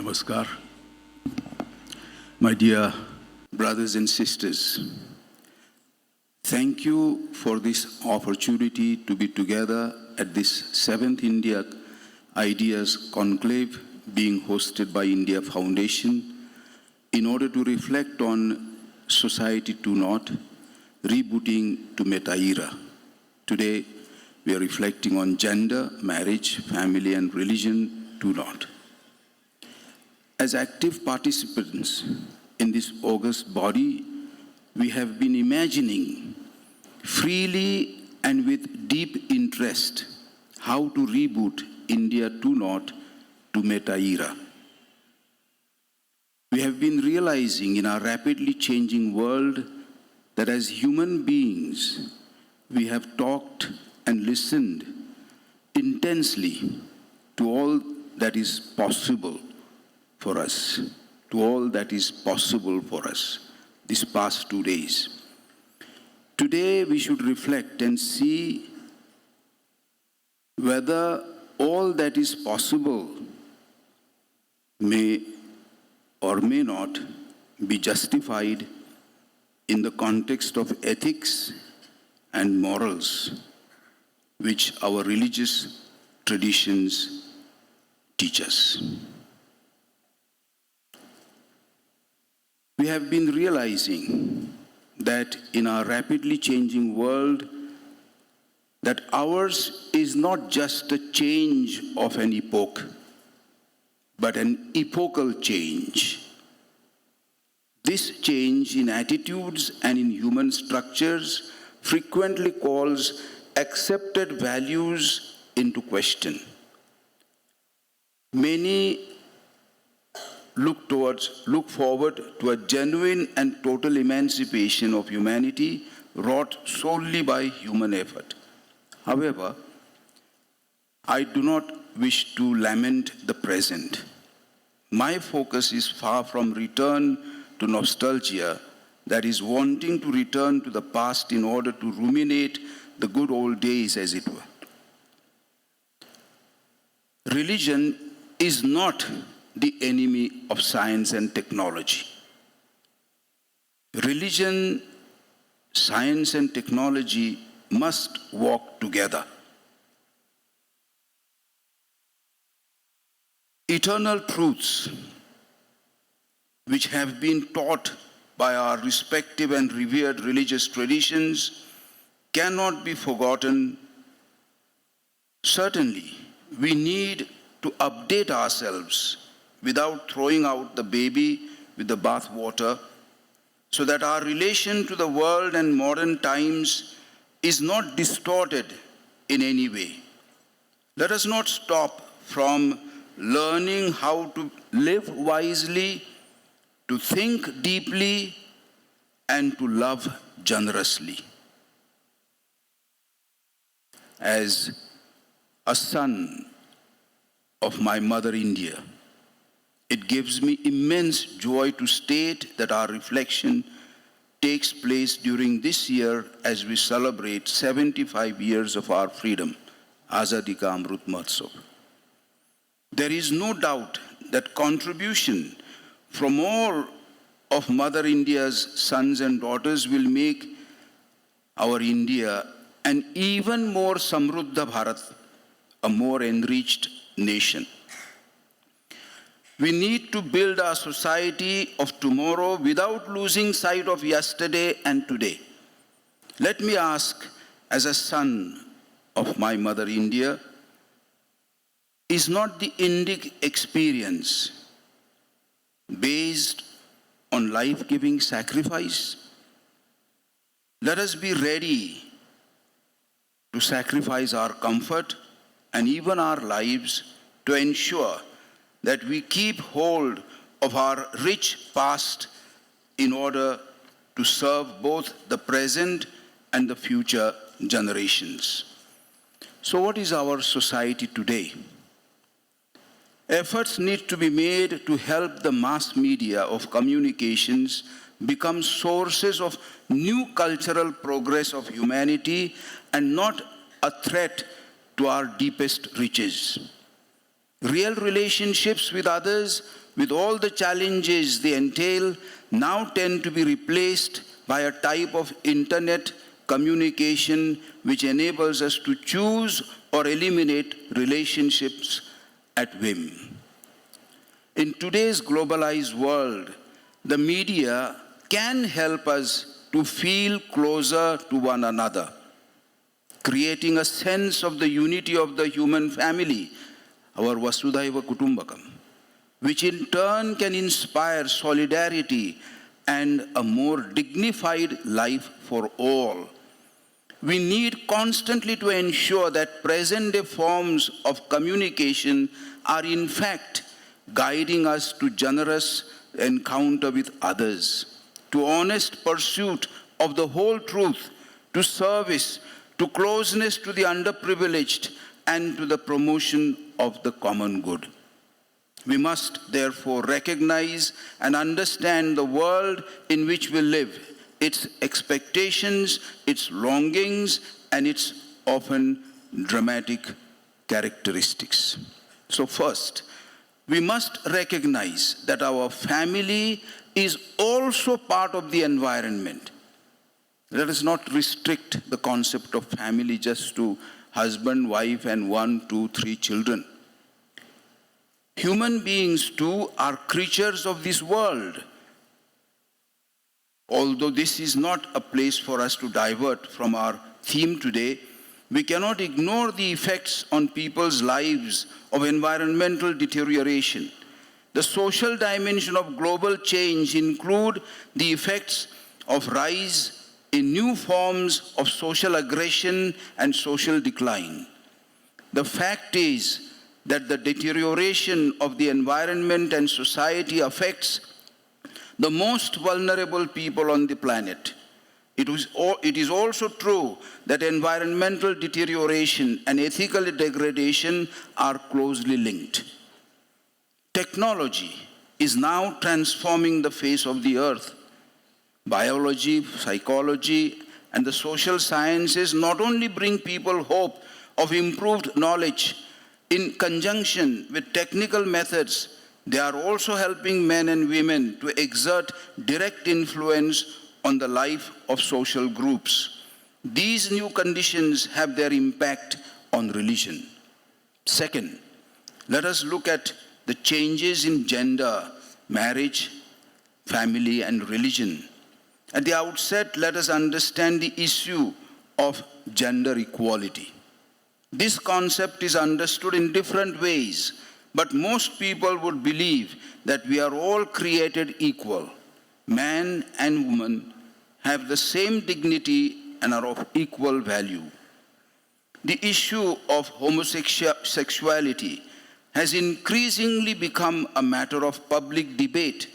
Namaskar. My dear brothers and sisters, thank you for this opportunity to be together at this 7th India Ideas Conclave being hosted by India Foundation in order to reflect on Society 2.0, Rebooting to Meta-Era. Today, we are reflecting on gender, marriage, family, and religion 2.0. As active participants in this august body, we have been imagining freely and with deep interest how to reboot India 2.0 to Meta-Era. We have been realizing in our rapidly changing world that as human beings, we have talked and listened intensely to all that is possible for us, these past 2 days. Today, we should reflect and see whether all that is possible may or may not be justified in the context of ethics and morals which our religious traditions teach us. We have been realizing that in our rapidly changing world, that ours is not just a change of an epoch, but an epochal change. This change in attitudes and in human structures frequently calls accepted values into question. Many look forward to a genuine and total emancipation of humanity wrought solely by human effort. However, I do not wish to lament the present. My focus is far from return to nostalgia, that is, wanting to return to the past in order to ruminate the good old days, as it were. Religion is not the enemy of science and technology. Religion, science, and technology must walk together. Eternal truths which have been taught by our respective and revered religious traditions cannot be forgotten. Certainly, we need to update ourselves without throwing out the baby with the bathwater, so that our relation to the world and modern times is not distorted in any way. Let us not stop from learning how to live wisely, to think deeply, and to love generously. As a son of my mother India, it gives me immense joy to state that our reflection takes place during this year as we celebrate 75 years of our freedom, Azadi Ka Amrut Mahotsav. There is no doubt that contribution from all of Mother India's sons and daughters will make our India an even more Samruddha Bharat, a more enriched nation. We need to build our society of tomorrow without losing sight of yesterday and today. Let me ask, as a son of my mother India, is not the Indic experience based on life-giving sacrifice? Let us be ready to sacrifice our comfort and even our lives to ensure that we keep hold of our rich past in order to serve both the present and the future generations. So what is our society today? Efforts need to be made to help the mass media of communications become sources of new cultural progress of humanity and not a threat to our deepest riches. Real relationships with others with all the challenges they entail, now tend to be replaced by a type of internet communication which enables us to choose or eliminate relationships at whim. In today's globalized world, the media can help us to feel closer to one another, creating a sense of the unity of the human family, our Vasudhaiva Kutumbakam, which in turn can inspire solidarity and a more dignified life for all. We need constantly to ensure that present-day forms of communication are in fact guiding us to generous encounter with others, to honest pursuit of the whole truth, to service, to closeness to the underprivileged, and to the promotion of the common good. We must therefore recognize and understand the world in which we live, its expectations, its longings, and its often dramatic characteristics. So first, we must recognize that our family is also part of the environment. Let us not restrict the concept of family just to husband, wife, and 1, 2, 3 children. Human beings too are creatures of this world. Although this is not a place for us to divert from our theme today, we cannot ignore the effects on people's lives of environmental deterioration. The social dimension of global change include the effects of rise in new forms of social aggression and social decline. The fact is that the deterioration of the environment and society affects the most vulnerable people on the planet. It is also true that environmental deterioration and ethical degradation are closely linked. Technology is now transforming the face of the earth. Biology, psychology, and the social sciences not only bring people hope of improved knowledge in conjunction with technical methods, they are also helping men and women to exert direct influence on the life of social groups. These new conditions have their impact on religion. Second, let us look at the changes in gender, marriage, family, and religion. At the outset, let us understand the issue of gender equality. This concept is understood in different ways, but most people would believe that we are all created equal. Man and woman have the same dignity and are of equal value. The issue of homosexuality has increasingly become a matter of public debate.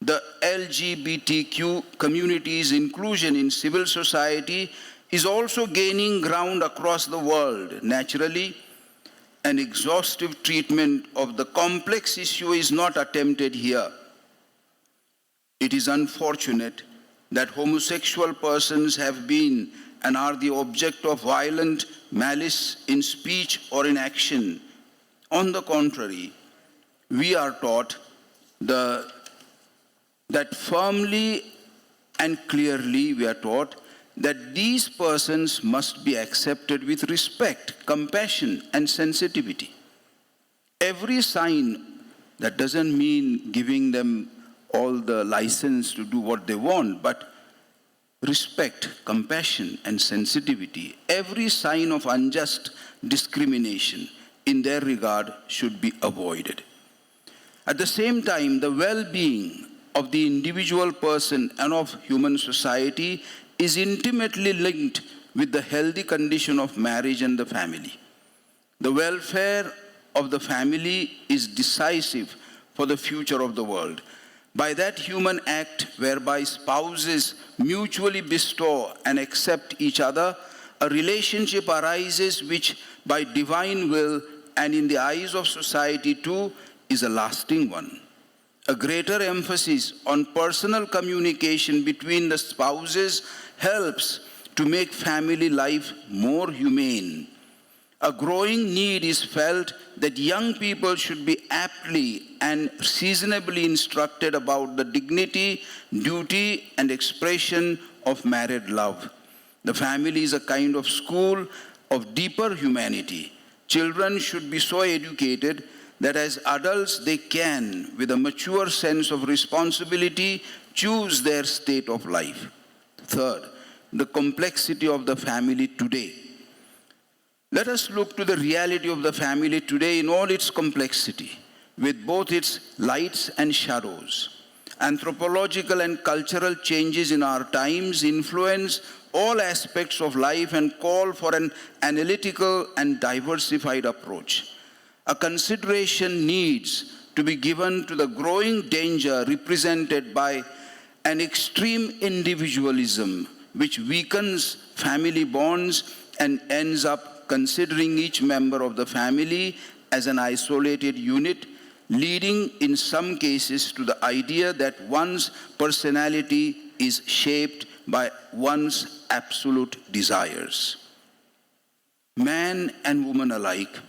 The LGBTQ community's inclusion in civil society is also gaining ground across the world. Naturally, an exhaustive treatment of the complex issue is not attempted here. It is unfortunate that homosexual persons have been and are the object of violent malice in speech or in action. On the contrary, we are taught that firmly and clearly we are taught that these persons must be accepted with respect, compassion, and sensitivity. Every sign, that doesn't mean giving them all the license to do what they want, but respect, compassion, and sensitivity. Every sign of unjust discrimination in their regard should be avoided. At the same time, the well-being of the individual person and of human society is intimately linked with the healthy condition of marriage and the family. The welfare of the family is decisive for the future of the world. By that human act whereby spouses mutually bestow and accept each other, a relationship arises which by divine will and in the eyes of society too is a lasting one. A greater emphasis on personal communication between the spouses helps to make family life more humane. a growing need is felt that young people should be aptly and seasonably instructed about the dignity, duty, and expression of married love. The family is a kind of school of deeper humanity. Children should be so educated that as adults they can, with a mature sense of responsibility, choose their state of life. Third, the complexity of the family today. Let us look to the reality of the family today in all its complexity, with both its lights and shadows. Anthropological and cultural changes in our times influence all aspects of life and call for an analytical and diversified approach. A consideration needs to be given to the growing danger represented by an extreme individualism which weakens family bonds and ends up considering each member of the family as an isolated unit, leading in some cases to the idea that one's personality is shaped by one's absolute desires. Man and woman alike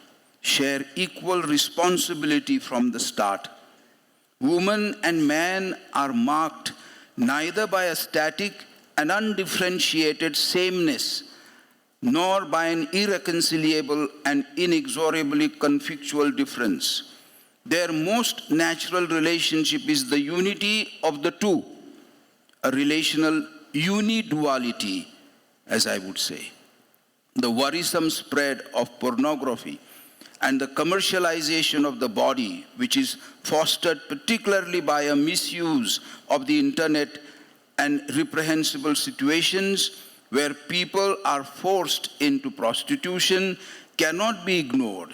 share equal responsibility from the start. Woman and man are marked neither by a static and undifferentiated sameness, nor by an irreconcilable and inexorably conflictual difference. Their most natural relationship is the unity of the two, a relational uniduality, as I would say. The worrisome spread of pornography and the commercialization of the body, which is fostered particularly by a misuse of the internet and reprehensible situations where people are forced into prostitution, cannot be ignored.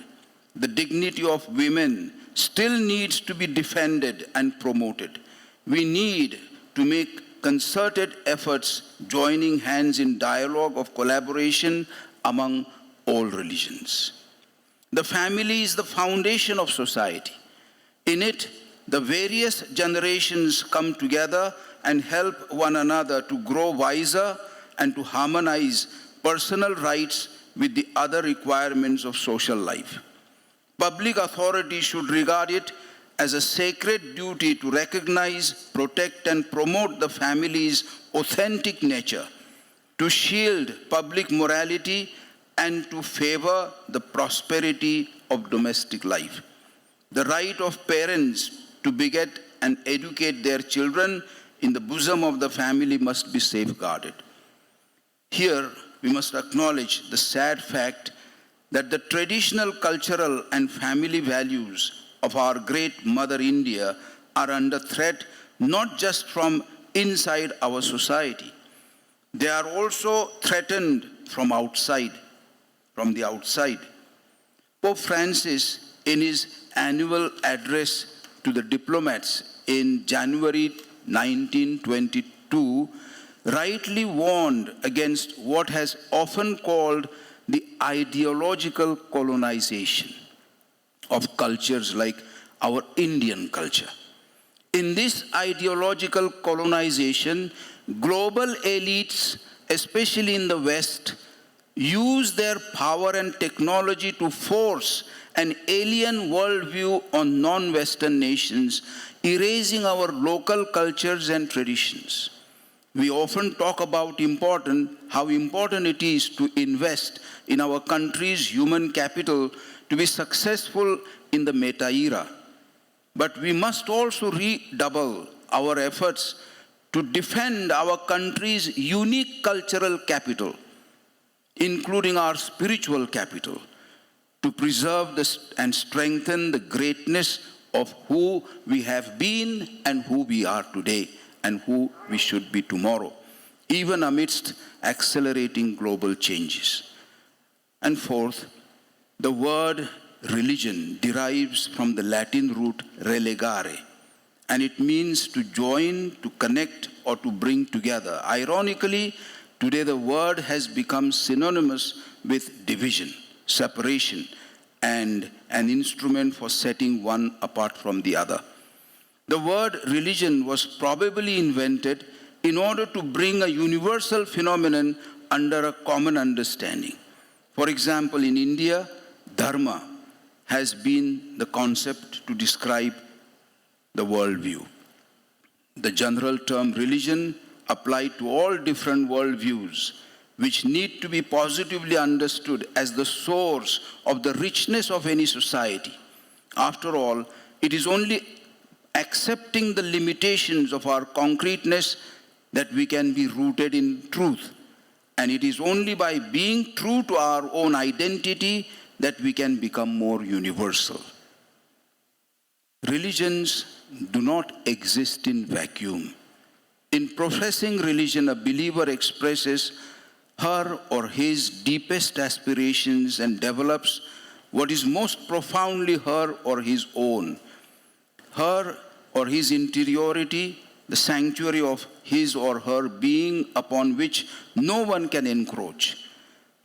The dignity of women still needs to be defended and promoted. We need to make concerted efforts, joining hands in dialogue of collaboration among all religions. The family is the foundation of society. In it, the various generations come together and help one another to grow wiser and to harmonize personal rights with the other requirements of social life. Public authority should regard it as a sacred duty to recognize, protect, and promote the family's authentic nature, to shield public morality, and to favor the prosperity of domestic life. The right of parents to beget and educate their children in the bosom of the family must be safeguarded. Here, we must acknowledge the sad fact that the traditional cultural and family values of our great Mother India are under threat not just from inside our society. They are also threatened from outside, from the outside. Pope Francis, in his annual address to the diplomats in January 1922, rightly warned against what has often called the ideological colonization of cultures like our Indian culture. In this ideological colonization, global elites, especially in the West, use their power and technology to force an alien worldview on non-Western nations, erasing our local cultures and traditions. We often talk about how important it is to invest in our country's human capital to be successful in the meta era. But we must also redouble our efforts to defend our country's unique cultural capital, including our spiritual capital, to preserve and strengthen the greatness of who we have been and who we are today and who we should be tomorrow, even amidst accelerating global changes. And fourth, the word religion derives from the Latin root relegare, and it means to join, to connect, or to bring together. Ironically, today the word has become synonymous with division, separation, and an instrument for setting one apart from the other. The word religion was probably invented in order to bring a universal phenomenon under a common understanding. For example, in India, dharma has been the concept to describe the worldview. The general term religion applied to all different worldviews, which need to be positively understood as the source of the richness of any society. After all, it is only accepting the limitations of our concreteness that we can be rooted in truth. And it is only by being true to our own identity that we can become more universal. Religions do not exist in vacuum. In professing religion, a believer expresses her or his deepest aspirations and develops what is most profoundly her or his own. Her or his interiority, the sanctuary of his or her being upon which no one can encroach.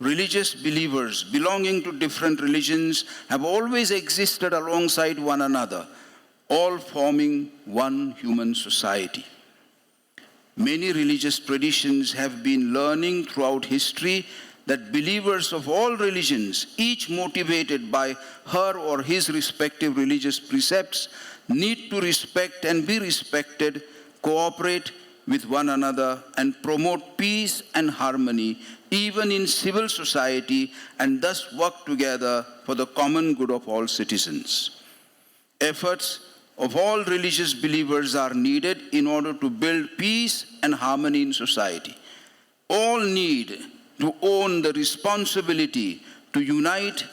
Religious believers belonging to different religions have always existed alongside one another, all forming one human society. Many religious traditions have been learning throughout history that believers of all religions, each motivated by her or his respective religious precepts, need to respect and be respected, cooperate with one another, and promote peace and harmony, even in civil society, and thus work together for the common good of all citizens. Efforts of all religious believers are needed in order to build peace and harmony in society. All need to own the responsibility to unite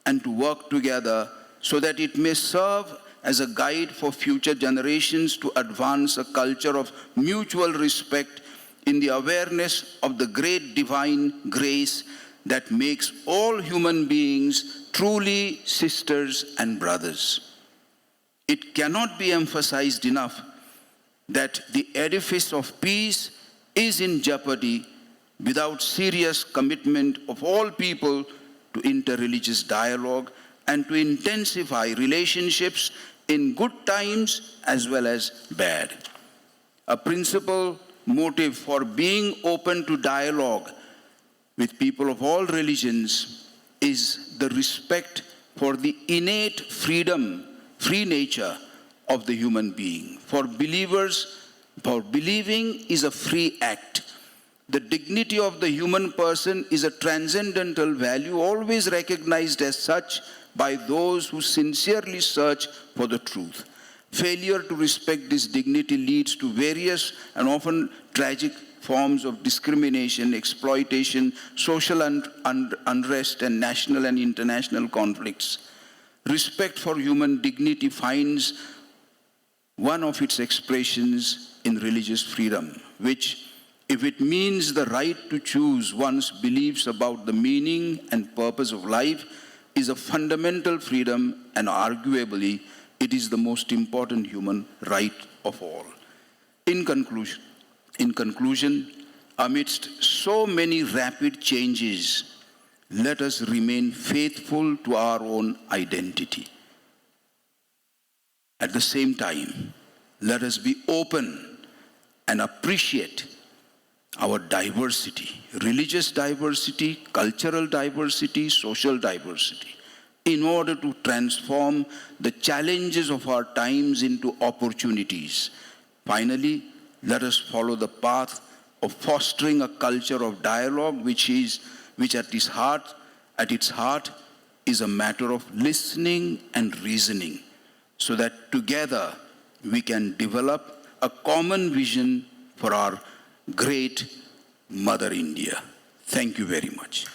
and to work together so that it may serve as a guide for future generations to advance a culture of mutual respect in the awareness of the great divine grace that makes all human beings truly sisters and brothers. It cannot be emphasized enough that the edifice of peace is in jeopardy without serious commitment of all people to interreligious dialogue and to intensify relationships in good times as well as bad. A principal motive for being open to dialogue with people of all religions is the respect for the innate freedom, free nature of the human being. For believers, for believing is a free act. The dignity of the human person is a transcendental value always recognized as such by those who sincerely search for the truth. Failure to respect this dignity leads to various and often tragic forms of discrimination, exploitation, social unrest, and national and international conflicts. Respect for human dignity finds one of its expressions in religious freedom, which, if it means the right to choose one's beliefs about the meaning and purpose of life, is a fundamental freedom, and arguably it is the most important human right of all. In conclusion, amidst so many rapid changes, let us remain faithful to our own identity. At the same time, let us be open and appreciate our diversity, religious diversity, cultural diversity, social diversity, in order to transform the challenges of our times into opportunities. Finally, let us follow the path of fostering a culture of dialogue which at its heart is a matter of listening and reasoning, so that together we can develop a common vision for our great Mother India. Thank you very much.